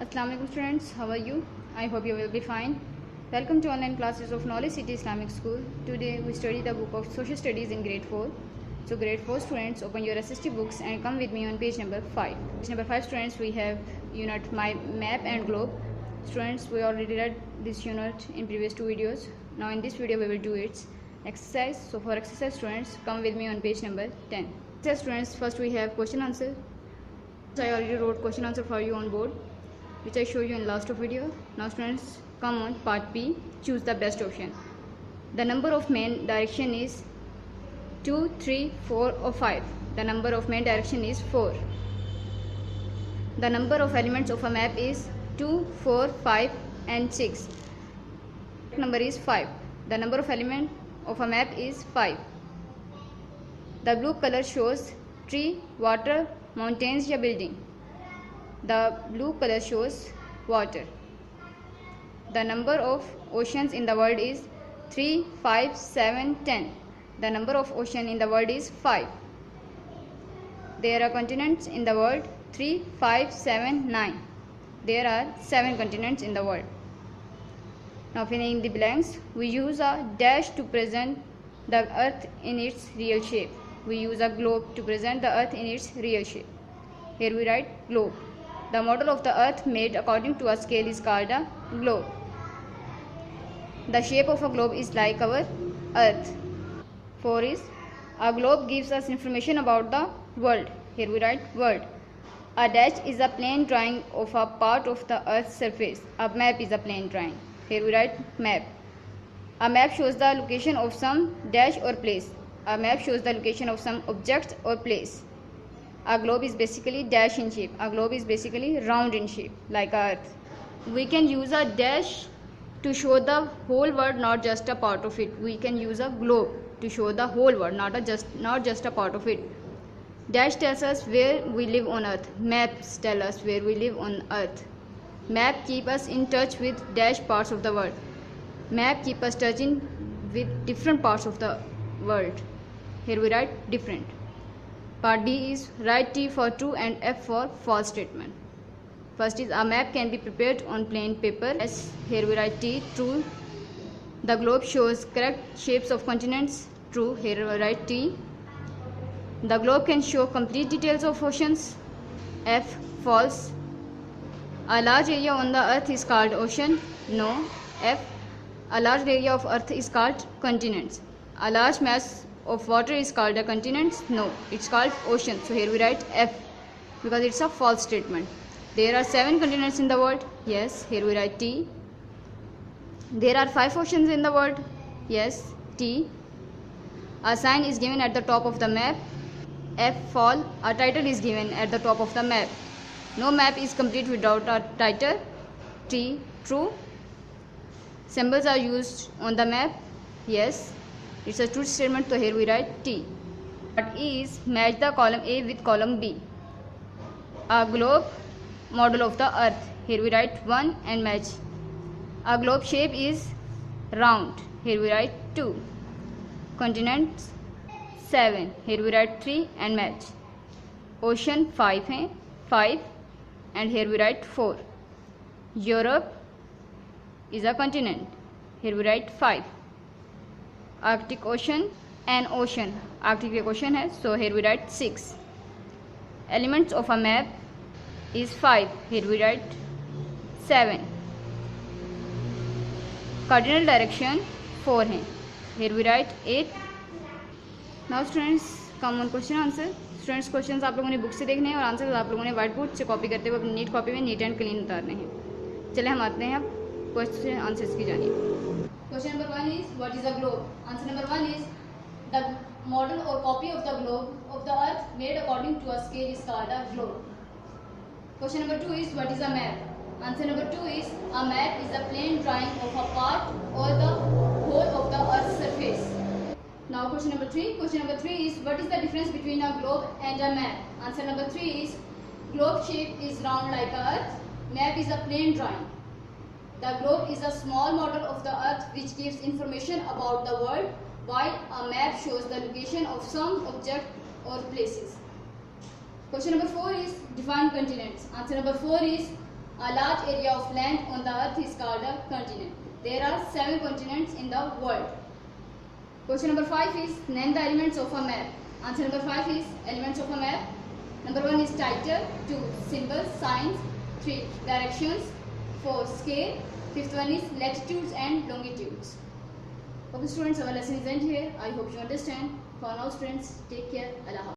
Assalamu alaikum students, how are you? I hope you will be fine. Welcome to online classes of Knowledge City Islamic School. Today we study the book of Social Studies in grade 4. So grade 4 students, open your SST books and come with me on page number 5. Page number 5 students, we have unit My Map and Globe. Students, we already read this unit in previous 2 videos. Now in this video we will do its exercise. So for exercise students, come with me on page number 10. Exercise students, first we have question answer. I already wrote question answer for you on board, which I show you in last video. Now students, come on part B, choose the best option. The number of main direction is 2, 3, 4 or 5. The number of main direction is 4. The number of elements of a map is 2, 4, 5 and 6. The number is 5. The number of element of a map is 5. The blue color shows tree, water, mountains या building. The blue color shows water. The number of oceans in the world is 3, 5, 7, 10. The number of oceans in the world is 5. There are continents in the world 3, 5, 7, 9. There are 7 continents in the world. Now filling in the blanks, we use a dash to present the earth in its real shape. We use a globe to present the earth in its real shape. Here we write globe. The model of the earth made according to a scale is called a globe. The shape of a globe is like our earth. 4 is a globe gives us information about the world. Here we write world. A dash is a plane drawing of a part of the earth's surface. A map is a plane drawing. Here we write map. A map shows the location of some dash or place. A map shows the location of some object or place. A globe is basically dash in shape. A globe is basically round in shape, like earth. We can use a dash to show the whole world, not just a part of it. We can use a globe to show the whole world, not just a part of it. Dash tells us where we live on earth. Maps tell us where we live on earth. Map keep us in touch with dash parts of the world. Map keep us touching with different parts of the world. Here we write different. Part D is write T for true and F for false statement. First is a map can be prepared on plain paper. Yes, here we write T, true. The globe shows correct shapes of continents. True, here we write T. The globe can show complete details of oceans. F, false. A large area on the earth is called ocean. No. F, a large area of earth is called continents. A large mass of water is called a continent. No, it's called ocean. So here we write F because it's a false statement. There are 7 continents in the world. Yes, here we write T. There are 5 oceans in the world. Yes, T. A sign is given at the top of the map. F, fall. A title is given at the top of the map. No map is complete without a title. T, true. Symbols are used on the map. Yes, it's a true statement, so here we write T. Part E is match the column A with column B. A globe, model of the earth. Here we write 1 and match. A globe shape is round. Here we write 2. Continents 7. Here we write 3 and match. Ocean 5 है 5 and here we write 4. Europe is a continent. Here we write 5. Arctic Ocean, an ocean. Arctic एक ocean है, so here we write 6. Elements of a map is 5. Here we write 7. Cardinal direction 4 है. Here we write 8. Now students, come on question answer. Students questions आप लोगों ने book से देखने हैं और आंसर आप लोगों ने व्हाइट बोर्ड से कॉपी करते हुए अपनी नीट कॉपी में नीट एंड क्लीन उतारने हैं. चले हम आते हैं अब क्वेश्चन आंसर्स की जानिए. Question number 1 is what is a globe? Answer number 1 is the model or copy of the globe of the earth made according to a scale is called a globe. Question number 2 is what is a map? Answer number 2 is a map is a plain drawing of a part or the whole of the earth's surface. Now question number 3. Question number 3 is what is the difference between a globe and a map? Answer number 3 is globe shape is round like a earth. Map is a plain drawing. The globe is a small model of the earth which gives information about the world, while a map shows the location of some object or places. Question number 4 is define continents. Answer number 4 is A large area of land on the earth is called a continent. There are 7 continents in the world. Question number 5 is name the elements of a map. Answer number 5 is elements of a map. Number 1 is title, 2 symbols, signs, 3 directions, 4 scale, 5th one is latitudes and longitudes. Okay students, our lesson is end here. I hope you understand. For now students, take care. Allah Hafiz.